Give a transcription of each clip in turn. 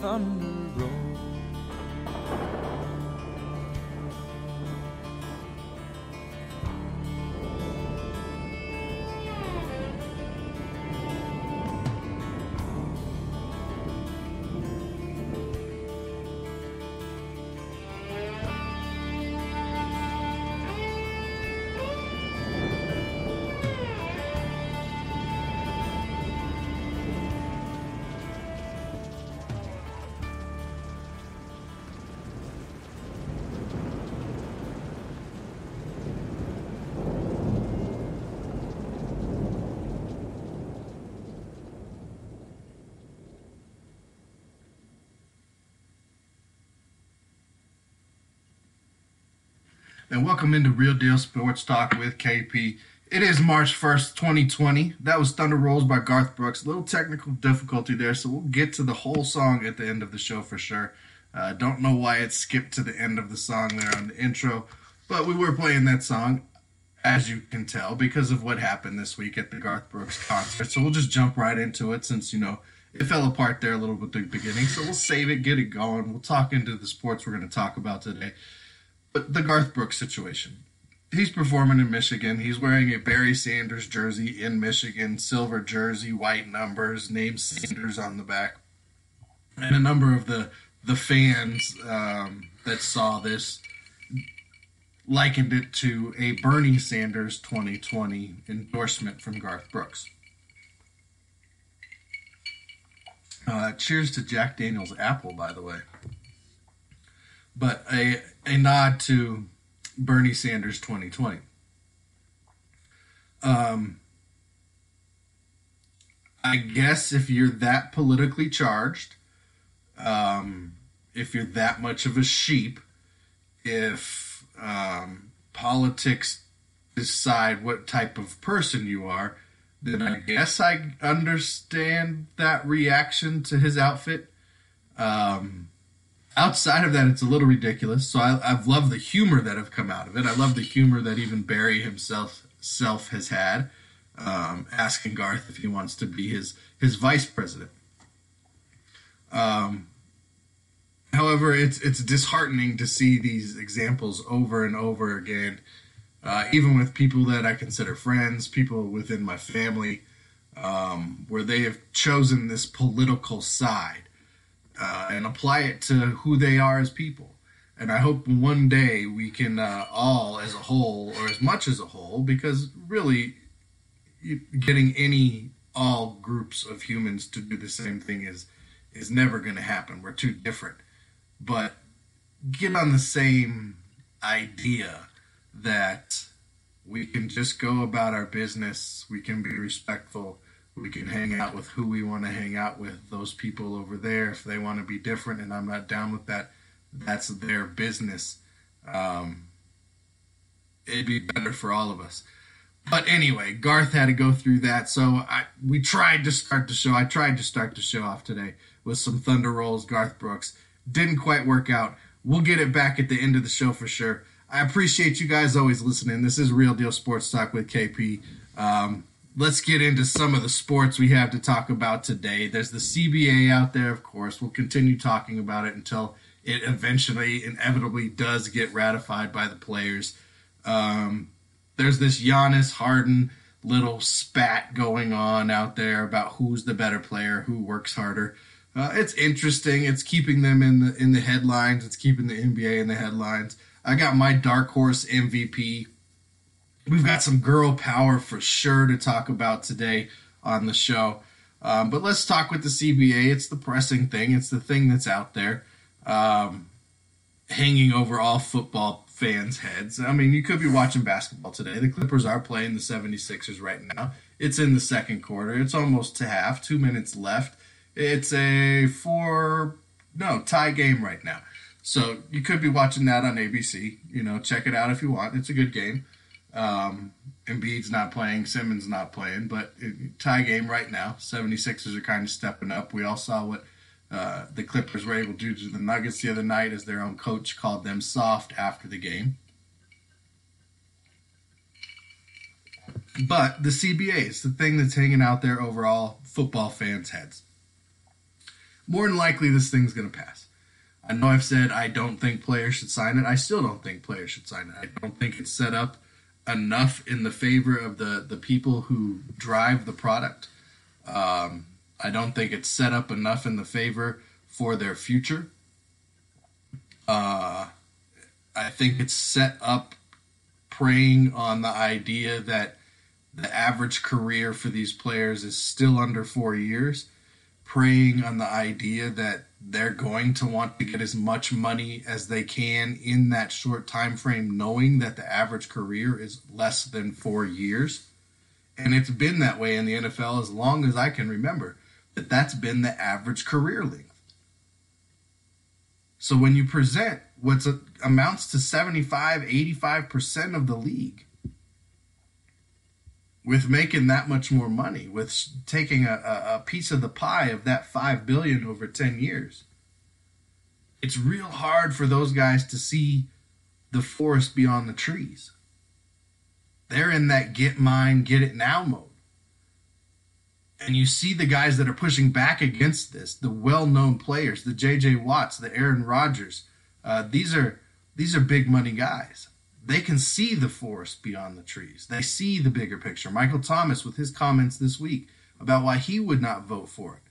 thunder roll. And welcome into Real Deal Sports Talk with KP. It is March 1st, 2020. That was Thunder Rolls by Garth Brooks. A little technical difficulty there, so we'll get to the whole song at the end of the show for sure. Don't know why it skipped to the end of the song there on the intro, but we were playing that song, as you can tell, because of what happened this week at the Garth Brooks concert. So we'll just jump right into it since, it fell apart there a little bit at the beginning. So we'll save it, get it going. We'll talk into the sports we're going to talk about today. But the Garth Brooks situation. He's performing in Michigan. He's wearing a Barry Sanders jersey in Michigan, silver jersey, white numbers, name Sanders on the back. And a number of the fans that saw this likened it to a Bernie Sanders 2020 endorsement from Garth Brooks. Cheers to Jack Daniel's Apple, by the way. But a nod to Bernie Sanders 2020. I guess if you're that politically charged, if you're that much of a sheep, if politics decide what type of person you are, then I guess I understand that reaction to his outfit. Outside of that, it's a little ridiculous. So I've loved the humor that have come out of it. I love the humor that even Barry himself has had, asking Garth if he wants to be his vice president. However, it's disheartening to see these examples over and over again, even with people that I consider friends, people within my family, where they have chosen this political side. And apply it to who they are as people. And I hope one day we can all as a whole, or as much as a whole, because really getting all groups of humans to do the same thing is never going to happen. We're too different. But get on the same idea that we can just go about our business, we can be respectful, we can hang out with who we want to hang out with. Those people over there, if they want to be different and I'm not down with that, that's their business. It'd be better for all of us. But anyway, Garth had to go through that. So we tried to start the show. I tried to start the show off today with some Thunder Rolls, Garth Brooks. Didn't quite work out. We'll get it back at the end of the show for sure. I appreciate you guys always listening. This is Real Deal Sports Talk with KP. Let's get into some of the sports we have to talk about today. There's the CBA out there, of course. We'll continue talking about it until it eventually, inevitably does get ratified by the players. There's this Giannis Harden little spat going on out there about who's the better player, who works harder. It's interesting. It's keeping them in the headlines. It's keeping the NBA in the headlines. I got my dark horse MVP. We've got some girl power for sure to talk about today on the show. But let's talk with the CBA. It's the pressing thing. It's the thing that's out there hanging over all football fans' heads. I mean, you could be watching basketball today. The Clippers are playing the 76ers right now. It's in the second quarter. It's almost to half. 2 minutes left. It's a tie game right now. So you could be watching that on ABC. Check it out if you want. It's a good game. Embiid's not playing, Simmons not playing, but tie game right now. 76ers are kind of stepping up. We all saw what the Clippers were able to do to the Nuggets the other night, as their own coach called them soft after the game. But the CBA is the thing that's hanging out there over all football fans' heads. more than likely this thing's going to pass. I know I've said I don't think players should sign it. I still don't think players should sign it. I don't think it's set up enough in the favor of the people who drive the product. I don't think it's set up enough in the favor for their future. I think it's set up preying on the idea that the average career for these players is still under 4 years, preying on the idea that they're going to want to get as much money as they can in that short time frame, knowing that the average career is less than 4 years. And it's been that way in the NFL as long as I can remember, that's been the average career length. So when you present what amounts to 75, 85% of the league with making that much more money, with taking a piece of the pie of that $5 billion over 10 years, it's real hard for those guys to see the forest beyond the trees. They're in that get mine, get it now mode. And you see the guys that are pushing back against this, the well-known players, the J.J. Watts, the Aaron Rodgers. These are big money guys. They can see the forest beyond the trees. They see the bigger picture. Michael Thomas with his comments this week about why he would not vote for it.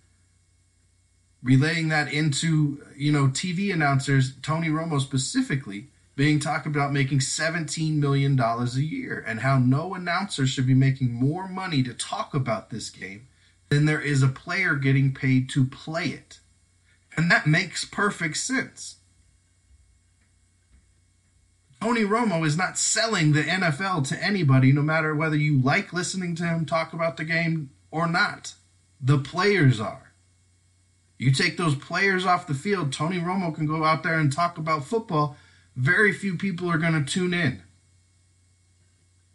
Relaying that into, TV announcers, Tony Romo specifically, being talked about making $17 million a year and how no announcer should be making more money to talk about this game than there is a player getting paid to play it. And that makes perfect sense. Tony Romo is not selling the NFL to anybody, no matter whether you like listening to him talk about the game or not. The players are. You take those players off the field, Tony Romo can go out there and talk about football. Very few people are going to tune in.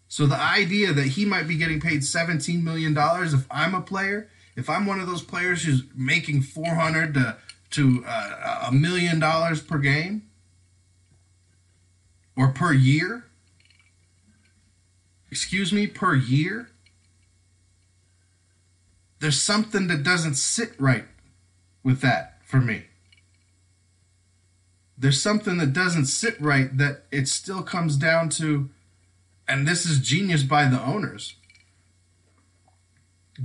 So the idea that he might be getting paid $17 million if I'm a player, if I'm one of those players who's making $400,000 to $1 million per game or per year, per year, there's something that doesn't sit right with that for me. There's something that doesn't sit right, that it still comes down to, and this is genius by the owners,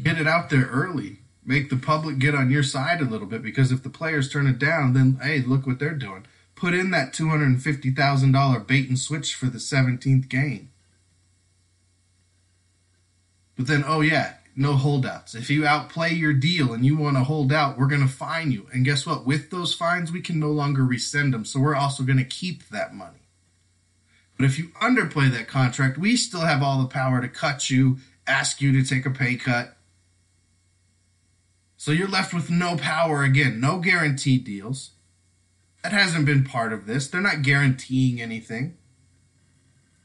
get it out there early. Make the public get on your side a little bit, because if the players turn it down, then, hey, look what they're doing. Put in that $250,000 bait and switch for the 17th game. But then, oh yeah, no holdouts. If you outplay your deal and you want to hold out, we're going to fine you. And guess what? With those fines, we can no longer rescind them. So we're also going to keep that money. But if you underplay that contract, we still have all the power to cut you, ask you to take a pay cut. So you're left with no power again, no guaranteed deals. That hasn't been part of this. They're not guaranteeing anything.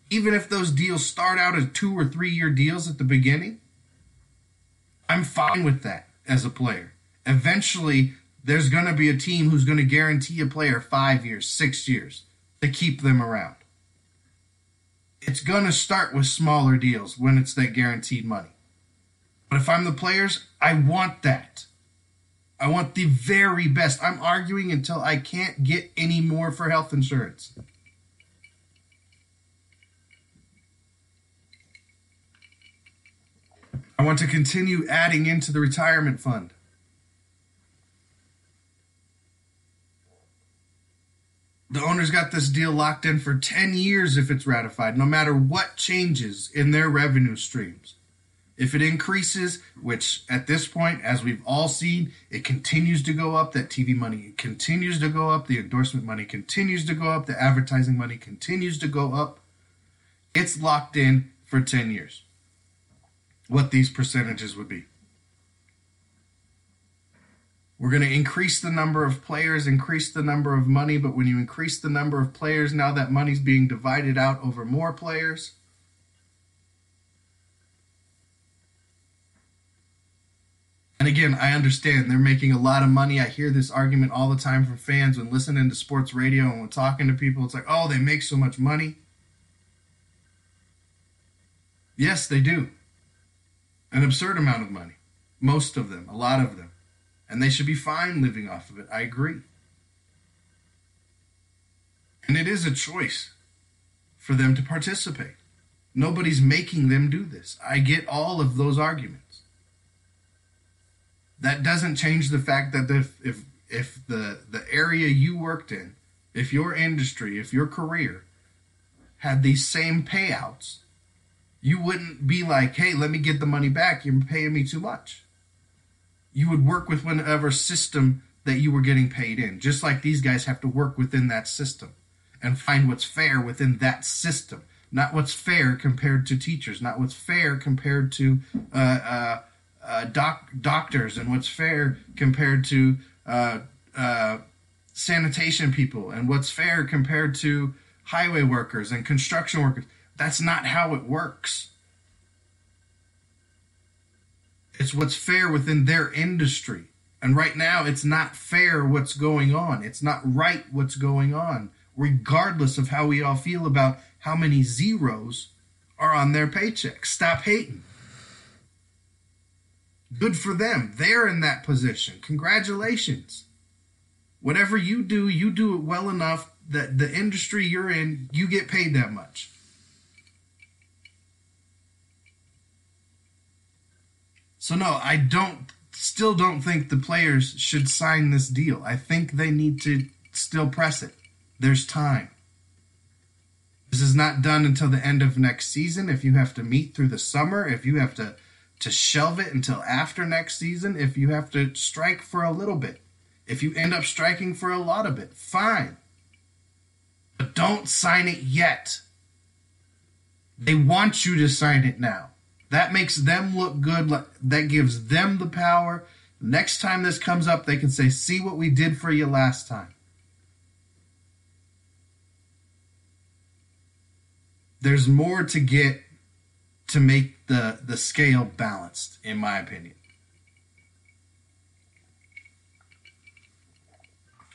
Even if those deals start out as 2 or 3 year deals at the beginning, I'm fine with that as a player. Eventually, there's going to be a team who's going to guarantee a player 5 years, 6 years to keep them around. It's going to start with smaller deals when it's that guaranteed money. But if I'm the players, I want that. I want the very best. I'm arguing until I can't get any more for health insurance. I want to continue adding into the retirement fund. The owners got this deal locked in for 10 years if it's ratified, no matter what changes in their revenue streams. If it increases, which at this point, as we've all seen, it continues to go up, that TV money continues to go up, the endorsement money continues to go up, the advertising money continues to go up, it's locked in for 10 years. What these percentages would be. We're going to increase the number of players, increase the number of money, but when you increase the number of players, now that money's being divided out over more players. And again, I understand they're making a lot of money. I hear this argument all the time from fans when listening to sports radio and when talking to people. It's like, oh, they make so much money. Yes, they do. An absurd amount of money. Most of them, a lot of them. and they should be fine living off of it. I agree. And it is a choice for them to participate. Nobody's making them do this. I get all of those arguments. That doesn't change the fact that if the area you worked in, if your industry, if your career had these same payouts, you wouldn't be like, hey, let me get the money back. You're paying me too much. You would work with whatever system that you were getting paid in, just like these guys have to work within that system and find what's fair within that system, not what's fair compared to teachers, not what's fair compared to doctors, and what's fair compared to sanitation people, and what's fair compared to highway workers and construction workers. That's not how it works. It's what's fair within their industry. And right now, it's not fair what's going on. It's not right what's going on, regardless of how we all feel about how many zeros are on their paycheck. Stop hating. Good for them. They're in that position. Congratulations. Whatever you do it well enough that the industry you're in, you get paid that much. So no, I still don't think the players should sign this deal. I think they need to still press it. There's time. This is not done until the end of next season. If you have to meet through the summer, if you have to shelve it until after next season, if you have to strike for a little bit, if you end up striking for a lot of it, fine. But don't sign it yet. They want you to sign it now. That makes them look good. That gives them the power. Next time this comes up, they can say, see what we did for you last time. There's more to get to make the scale balanced, in my opinion.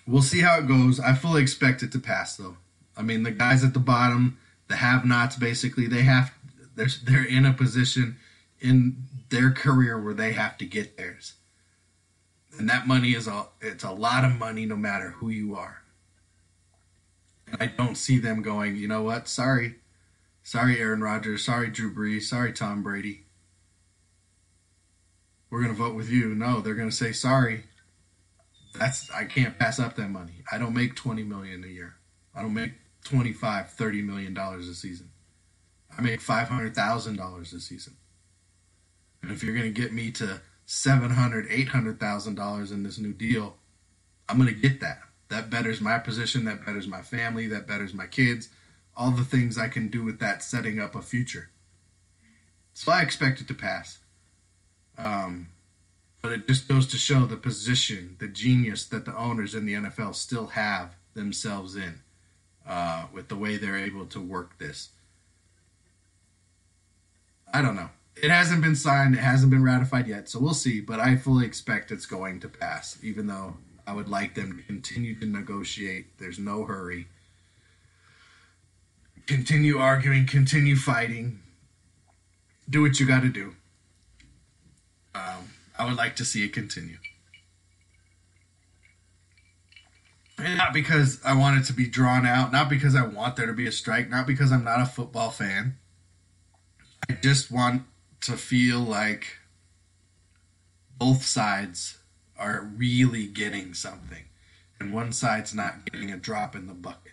We'll see how it goes. I fully expect it to pass, though. I mean, the guys at the bottom, the have-nots, basically, they're in a position in their career where they have to get theirs. And that money it's a lot of money no matter who you are. And I don't see them going, you know what, sorry Aaron Rodgers, sorry Drew Brees, sorry Tom Brady. We're going to vote with you. No, they're going to say, sorry, I can't pass up that money. I don't make $20 million a year. I don't make $25, $30 million a season. I make $500,000 a season. And if you're going to get me to $700,000, $800,000 in this new deal, I'm going to get that. That betters my position. That betters my family. That betters my kids. All the things I can do with that, setting up a future. So I expect it to pass. But it just goes to show the position, the genius that the owners in the NFL still have themselves in with the way they're able to work this. I don't know. It hasn't been signed. It hasn't been ratified yet, so we'll see. But I fully expect it's going to pass, even though I would like them to continue to negotiate. There's no hurry. Continue arguing. Continue fighting. Do what you got to do. I would like to see it continue. And not because I want it to be drawn out. Not because I want there to be a strike. Not because I'm not a football fan. I just want to feel like both sides are really getting something, and one side's not getting a drop in the bucket.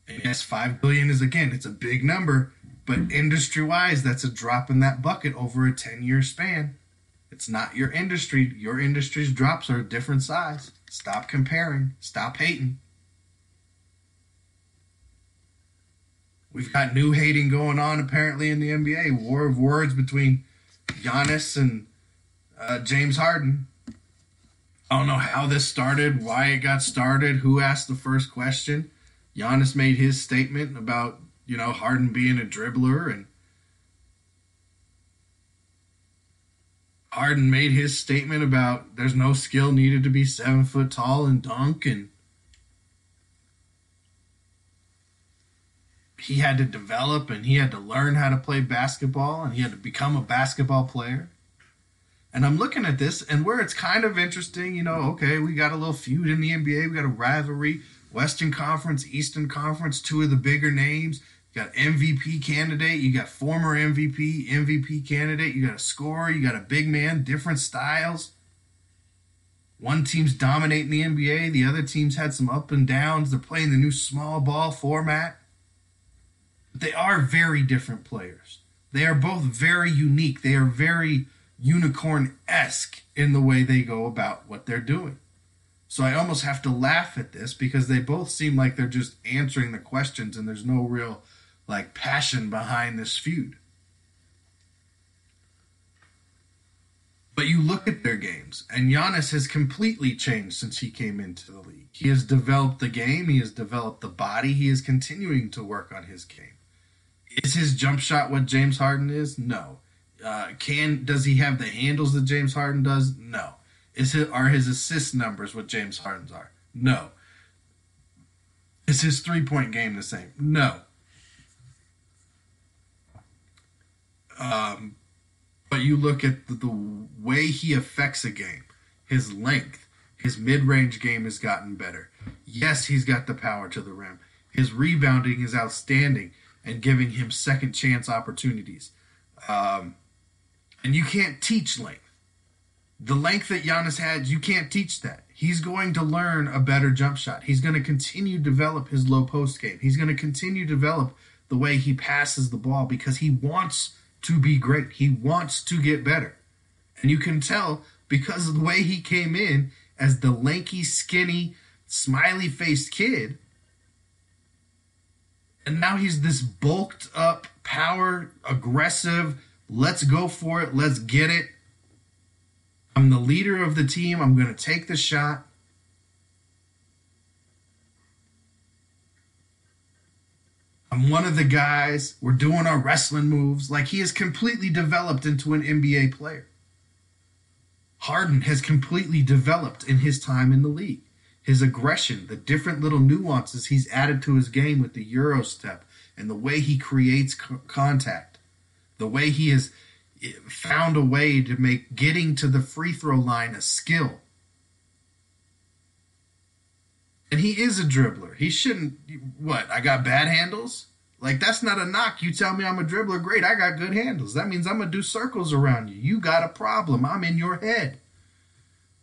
And yes, $5 billion is, again, it's a big number, but industry-wise, that's a drop in that bucket over a 10-year span. It's not your industry. Your industry's drops are a different size. Stop comparing. Stop hating. We've got new hating going on apparently in the NBA. War of words between Giannis and James Harden. I don't know how this started, why it got started, who asked the first question. Giannis made his statement about, Harden being a dribbler, and Harden made his statement about there's no skill needed to be 7 foot tall and dunk, and he had to develop and he had to learn how to play basketball and he had to become a basketball player. And I'm looking at this, and where it's kind of interesting, okay, we got a little feud in the NBA, we got a rivalry, Western Conference, Eastern Conference, two of the bigger names. You got MVP candidate, you got former MVP candidate, you got a scorer, you got a big man, different styles. One team's dominating the NBA, the other team's had some up and downs. They're playing the new small ball format. But they are very different players. They are both very unique. They are very unicorn-esque in the way they go about what they're doing. So I almost have to laugh at this because they both seem like they're just answering the questions and there's no real passion behind this feud. But you look at their games, and Giannis has completely changed since he came into the league. He has developed the game. He has developed the body. He is continuing to work on his game. Is his jump shot what James Harden is? No. Does he have the handles that James Harden does? No. Are his assist numbers what James Harden's are? No. Is his three-point game the same? No. But you look at the way he affects a game, his length, his mid-range game has gotten better. Yes, he's got the power to the rim. His rebounding is outstanding and giving him second chance opportunities. And you can't teach length. The length that Giannis had, you can't teach that. He's going to learn a better jump shot. He's going to continue to develop his low post game. He's going to continue to develop the way he passes the ball because he wants to be great. He wants to get better. And you can tell because of the way he came in as the lanky, skinny, smiley-faced kid. And now he's this bulked up, power, aggressive, let's go for it, let's get it. I'm the leader of the team. I'm going to take the shot. I'm one of the guys. We're doing our wrestling moves. He has completely developed into an NBA player. Harden has completely developed in his time in the league. His aggression, the different little nuances he's added to his game with the Euro step and the way he creates contact, the way he has found a way to make getting to the free throw line a skill. And he is a dribbler. He shouldn't, I got bad handles? That's not a knock. You tell me I'm a dribbler, great, I got good handles. That means I'm going to do circles around you. You got a problem. I'm in your head.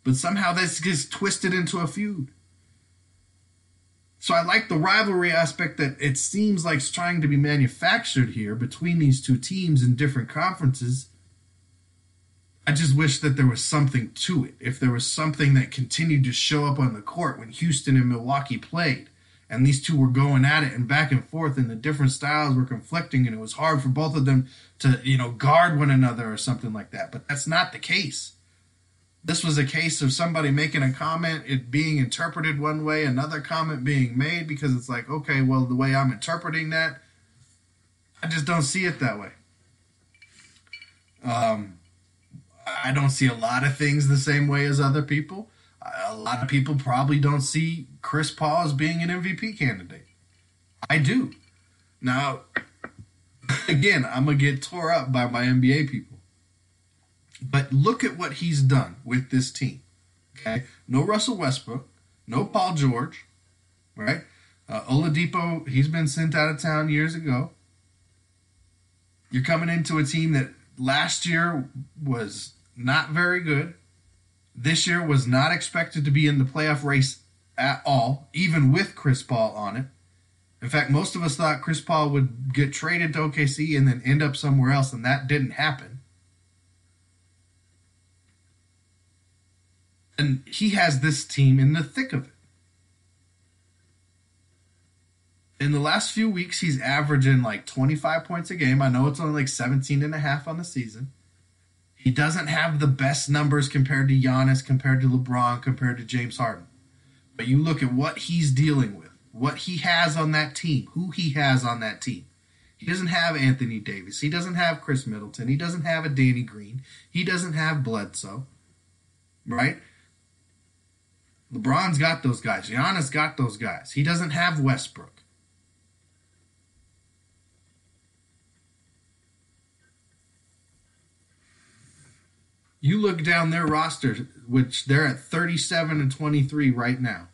But somehow this gets twisted into a feud. So I like the rivalry aspect that it seems like it's trying to be manufactured here between these two teams in different conferences. I just wish that there was something to it. If there was something that continued to show up on the court when Houston and Milwaukee played, and these two were going at it and back and forth, and the different styles were conflicting, and it was hard for both of them to, guard one another or something like that. But that's not the case. This was a case of somebody making a comment, it being interpreted one way, another comment being made, because it's okay, well, the way I'm interpreting that, I just don't see it that way. I don't see a lot of things the same way as other people. A lot of people probably don't see Chris Paul as being an MVP candidate. I do. Now, again, I'm going to get tore up by my NBA people. But look at what he's done with this team. Okay? No Russell Westbrook. No Paul George. Right? Oladipo, he's been sent out of town years ago. You're coming into a team that last year was not very good. This year was not expected to be in the playoff race at all, even with Chris Paul on it. In fact, most of us thought Chris Paul would get traded to OKC and then end up somewhere else, and that didn't happen. And he has this team in the thick of it. In the last few weeks, he's averaging 25 points a game. I know it's only 17 and a half on the season. He doesn't have the best numbers compared to Giannis, compared to LeBron, compared to James Harden. But you look at what he's dealing with, what he has on that team, who he has on that team. He doesn't have Anthony Davis. He doesn't have Chris Middleton. He doesn't have a Danny Green. He doesn't have Bledsoe. Right? LeBron's got those guys. Giannis got those guys. He doesn't have Westbrook. You look down their roster, which they're at 37-23 right now.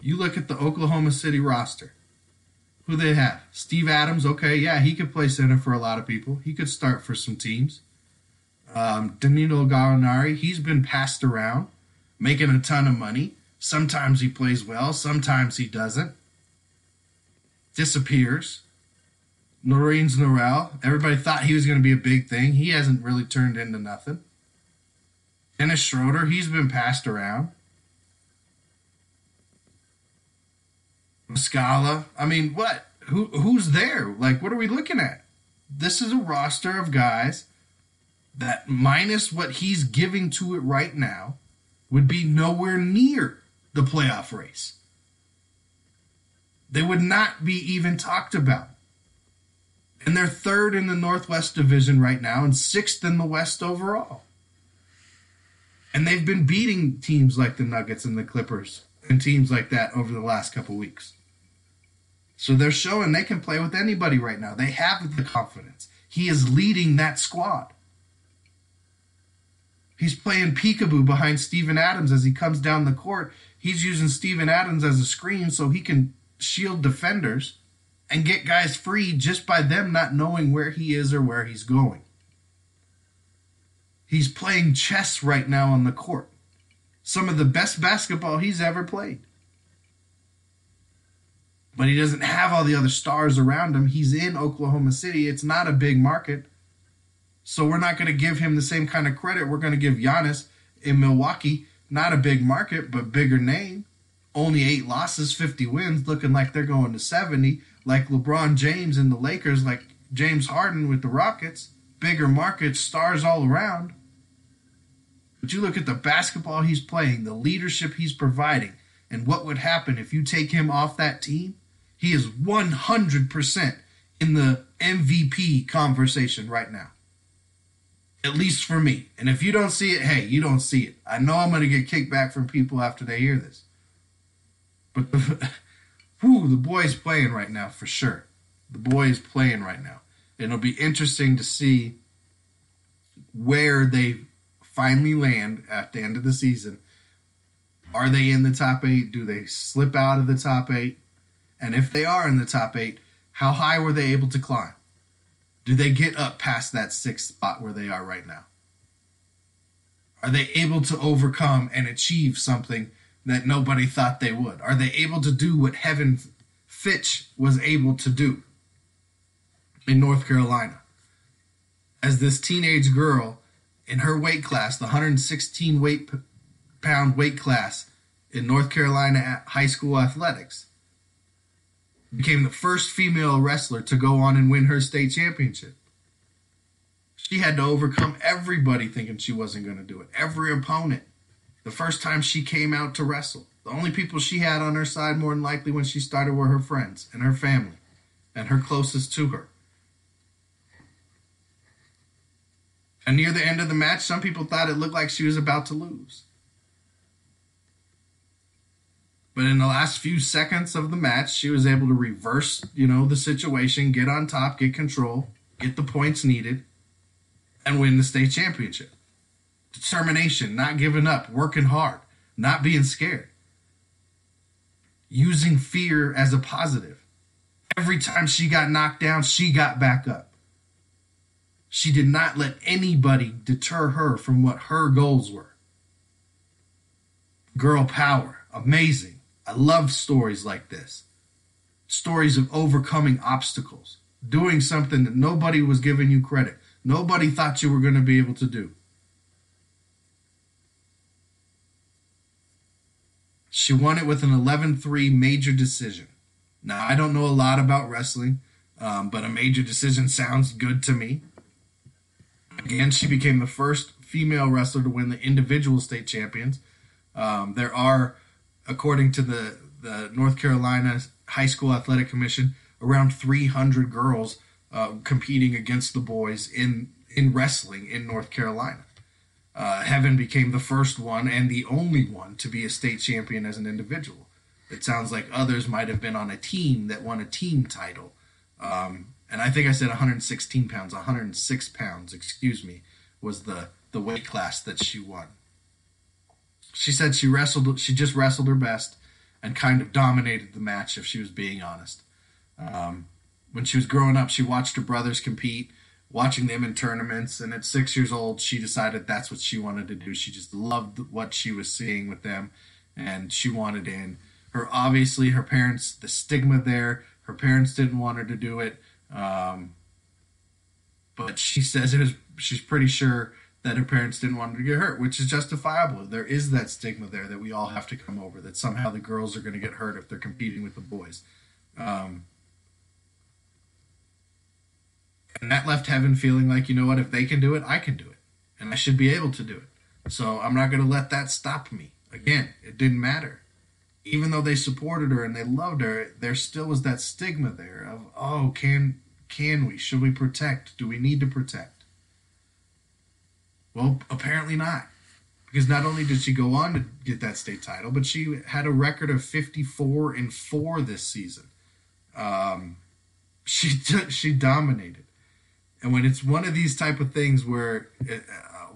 You look at the Oklahoma City roster. Who they have? Steve Adams, okay, yeah, he could play center for a lot of people. He could start for some teams. Danilo Gallinari, he's been passed around, making a ton of money. Sometimes he plays well, sometimes he doesn't. Disappears. Lorenz Norrell, everybody thought he was going to be a big thing. He hasn't really turned into nothing. Dennis Schroeder, he's been passed around. Muscala, I mean, what? Who's there? Like, what are we looking at? This is a roster of guys that, minus what he's giving to it right now, would be nowhere near the playoff race. They would not be even talked about. And they're third in the Northwest Division right now and sixth in the West overall. And they've been beating teams like the Nuggets and the Clippers and teams like that over the last couple weeks. So they're showing they can play with anybody right now. They have the confidence. He is leading that squad. He's playing peekaboo behind Steven Adams as he comes down the court. He's using Steven Adams as a screen so he can shield defenders and get guys free just by them not knowing where he is or where he's going. He's playing chess right now on the court. Some of the best basketball he's ever played. But he doesn't have all the other stars around him. He's in Oklahoma City. It's not a big market. So we're not going to give him the same kind of credit we're going to give Giannis in Milwaukee. Not a big market, but bigger name. Only 8 losses, 50 wins, looking like they're going to 70. Like LeBron James and the Lakers, like James Harden with the Rockets. Bigger market, stars all around. But you look at the basketball he's playing, the leadership he's providing, and what would happen if you take him off that team. He is 100% in the MVP conversation right now. At least for me. And if you don't see it, hey, you don't see it. I know I'm going to get kickback from people after they hear this. But the boy's playing right now for sure. The boy is playing right now. It'll be interesting to see where they finally land at the end of the season. Are they in the top 8? Do they slip out of the top 8? And if they are in the top 8, how high were they able to climb? Do they get up past that 6th spot where they are right now? Are they able to overcome and achieve something that nobody thought they would? Are they able to do what Heaven Fitch was able to do in North Carolina? As this teenage girl in her weight class, the 116 pound weight class in North Carolina high school athletics, became the first female wrestler to go on and win her state championship. She had to overcome everybody thinking she wasn't going to do it. Every opponent. The first time she came out to wrestle. The only people she had on her side more than likely when she started were her friends and her family and her closest to her. And near the end of the match, some people thought it looked like she was about to lose. But in the last few seconds of the match, she was able to reverse, the situation, get on top, get control, get the points needed, and win the state championship. Determination, not giving up, working hard, not being scared. Using fear as a positive. Every time she got knocked down, she got back up. She did not let anybody deter her from what her goals were. Girl power, amazing. I love stories like this. Stories of overcoming obstacles. Doing something that nobody was giving you credit. Nobody thought you were going to be able to do. She won it with an 11-3 major decision. Now, I don't know a lot about wrestling, but a major decision sounds good to me. Again, she became the first female wrestler to win the individual state champions. There are, according to the North Carolina High School Athletic Commission, around 300 girls competing against the boys in wrestling in North Carolina. Heaven became the first one and the only one to be a state champion as an individual. It sounds like others might have been on a team that won a team title. And I think I said 116 pounds, 106 pounds, was the the weight class that she won. She said she just wrestled her best and kind of dominated the match, if she was being honest. When she was growing up, she watched her brothers compete, watching them in tournaments, and at 6 years old, she decided that's what she wanted to do. She just loved what she was seeing with them, and she wanted in. Obviously, her parents, the stigma there, her parents didn't want her to do it, but she says she's pretty sure that her parents didn't want her to get hurt, which is justifiable. There is that stigma there that we all have to come over, that somehow the girls are going to get hurt if they're competing with the boys. And that left Heaven feeling like, you know what, if they can do it, I can do it. And I should be able to do it. So I'm not going to let that stop me. Again, it didn't matter. Even though they supported her and they loved her, there still was that stigma there of, oh, can we? Should we protect? Do we need to protect? Well, apparently not. Because not only did she go on to get that state title, but she had a record of 54-4 this season. She dominated. And when it's one of these type of things where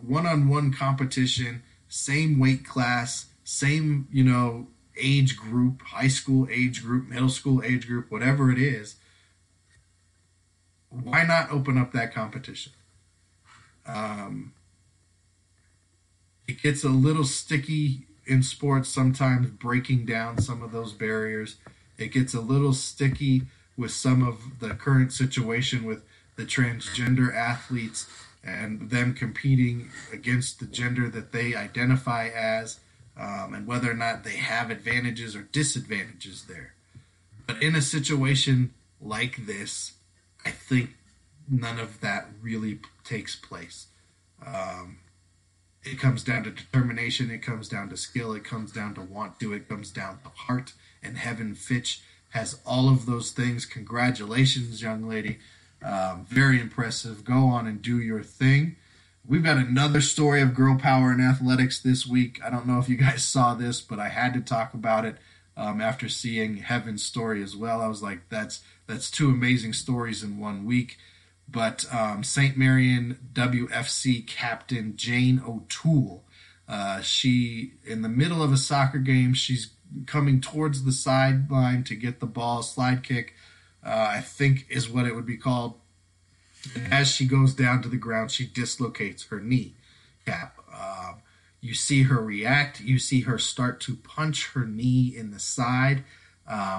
one-on-one competition, same weight class, same, age group, high school age group, middle school age group, whatever it is, why not open up that competition? It gets a little sticky in sports sometimes, breaking down some of those barriers. It gets a little sticky with some of the current situation with the transgender athletes and them competing against the gender that they identify as, and whether or not they have advantages or disadvantages there. But in a situation like this, I think none of that really takes place. It comes down to determination, it comes down to skill, it comes down to want to, it comes down to heart, and Heaven Fitch has all of those things. Congratulations, young lady. Very impressive. Go on and do your thing. We've got another story of girl power in athletics this week. I don't know if you guys saw this, but I had to talk about it after seeing Heaven's story as well. I was like, that's two amazing stories in 1 week. But St. Marion WFC captain Jane O'Toole, she, in the middle of a soccer game, she's coming towards the sideline to get the ball, slide kick, I think is what it would be called. And as she goes down to the ground, she dislocates her kneecap. You see her react. You see her start to punch her knee in the side.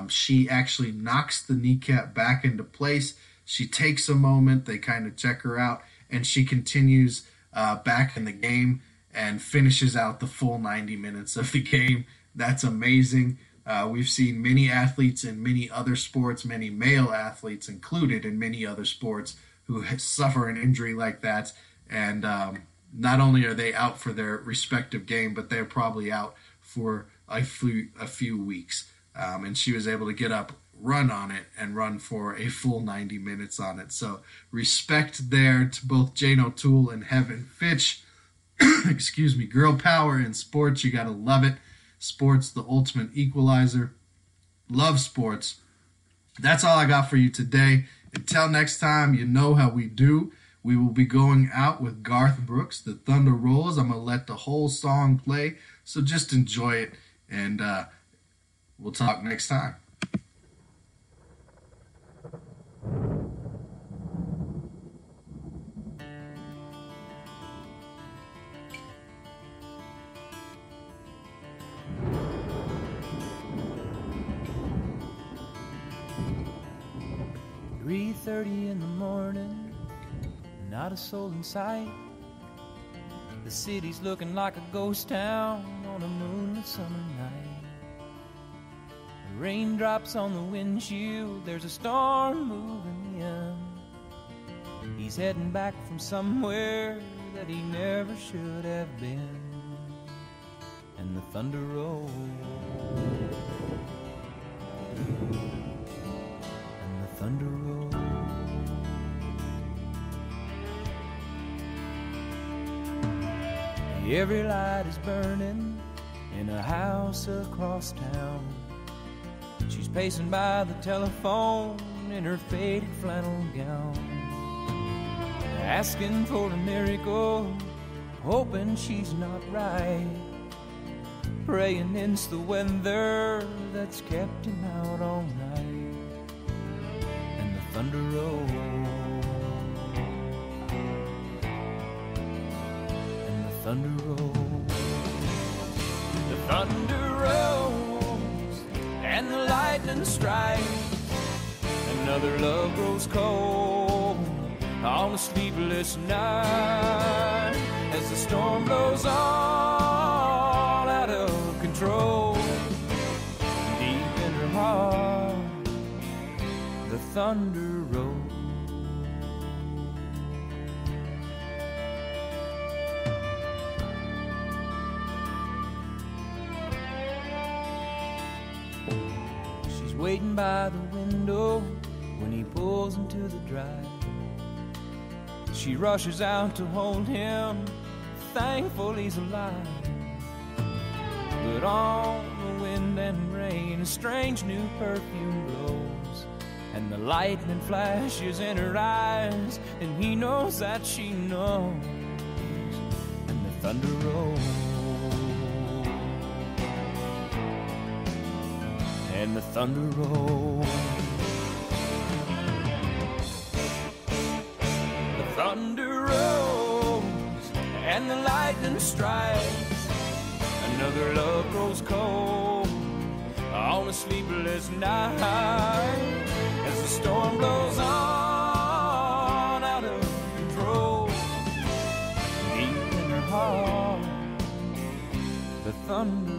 She actually knocks the kneecap back into place. She takes a moment. They kind of check her out, and she continues back in the game and finishes out the full 90 minutes of the game. That's amazing. We've seen many athletes in many other sports, many male athletes included in many other sports, who suffer an injury like that. And not only are they out for their respective game, but they're probably out for a few weeks. And she was able to get up, run on it, and run for a full 90 minutes on it. So respect there to both Jane O'Toole and Heaven Fitch. Excuse me. Girl power in sports, you got to love it. Sports, the ultimate equalizer. Love sports. That's all I got for you today. Until next time, you know how we do. We will be going out with Garth Brooks, The Thunder Rolls. I'm going to let the whole song play, so just enjoy it, and we'll talk next time. 3:30 in the morning, not a soul in sight. The city's looking like a ghost town on a moonlit summer night. The raindrops on the windshield, there's a storm moving in. He's heading back from somewhere that he never should have been. And the thunder rolls, and the thunder rolls. Every light is burning in a house across town. She's pacing by the telephone in her faded flannel gown, asking for a miracle, hoping she's not right, praying it's the weather that's kept him out all night. And the thunder rolls, and the thunder rolls, the thunder rolls, and the lightning strikes. Another love grows cold on a sleepless night, as the storm blows all out of control. Deep in her heart, the thunder rolls. She's waiting by the window when he pulls into the drive. She rushes out to hold him, thankful he's alive. But on the wind and rain, a strange new perfume blows, and the lightning flashes in her eyes, and he knows that she knows. And the thunder rolls, and the thunder rolls. Thunder rolls and the lightning strikes. Another love grows cold on a sleepless night, as the storm blows on out of control. Deep in her heart, the thunder